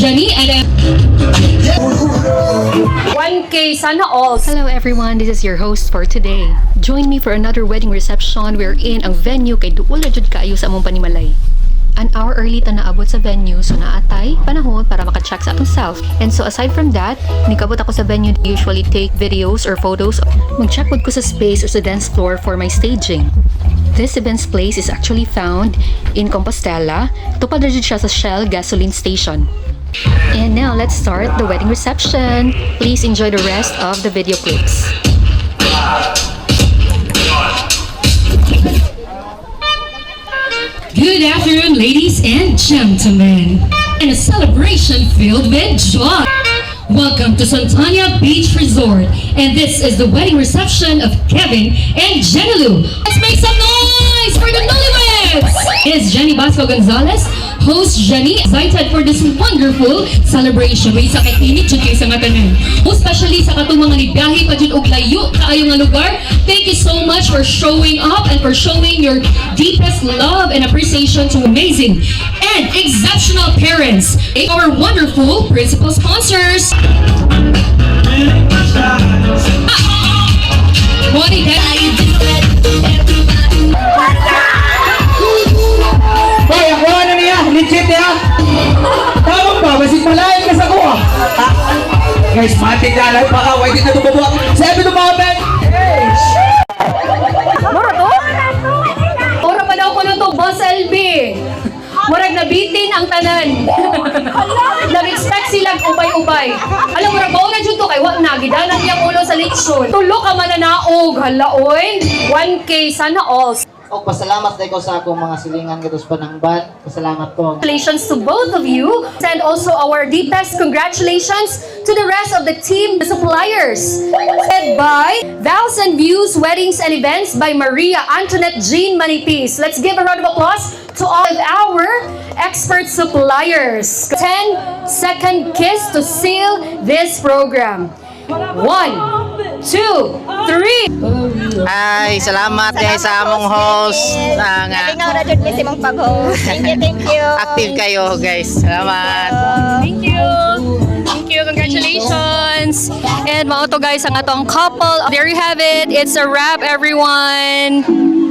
Jenny and 1K, sana all. Hello everyone, this is your host for today. Join me for another wedding reception wherein ang venue kay duol na jud kaayo sa among panimalay. An hour early ta naabot sa venue, so naatay panahon para maka-check sa atong self. And so aside from that, nikabot ako sa venue to usually take videos or photos. Mag-check ko sa space or sa dance floor for my staging. This events place is actually found in Compostela. Tupad na jud siya sa Shell gasoline station. And now let's start the wedding reception. Please enjoy the rest of the video clips. Good afternoon, ladies and gentlemen. And a celebration filled with joy. Welcome to Santana Beach Resort. And this is the wedding reception of Kevin and Jenny Lou. Let's make some noise for the newlyweds! Is Jenny Basco Gonzalez, host Jenny, excited for this wonderful celebration. Wait, sa katinit, jud kayo sa matanan. Most especially sa katong mga ligahi pa jud og layo kaayo nga lugar. Thank you so much for showing up and for showing your deepest love and appreciation to amazing and exceptional parents. Our wonderful principal sponsors. Bonnie, Hoy, ako ano niya? Legit niya? Tawag ba? Basit malayan ka sa kuha. Guys, matik na lang. Baka, why di na tumabuha? Sabi ng mga men! ora pa daw ko na to, Boss LB. Murag nabitin ang tanan. Nag-expect silang ubay-ubay. Alam mo, rabaw na dyan to kay wag na. Gidanan niyang ulo sa leksyon. Tulo ka mananaog. Hala, oy. 1K, sana all. O, pasalamat tayo ko sa akong mga silingan katos panangban. Pasalamat ko. Congratulations to both of you. And also our deepest congratulations to the rest of the team, the suppliers. Led by Vows and Views Weddings and Events by Maria Antoinette Jean Manipis. Let's give a round of applause to all of our expert suppliers. 10-second kiss to seal this program. 1, 2, 3. Ay, salamat guys sa among host. Nalingaw na dyan kasi mong pag-host. Thank you. Active kayo guys. Salamat. Thank you. Thank you. Congratulations. And mga to guys, ang atong couple. There you have it. It's a wrap, everyone.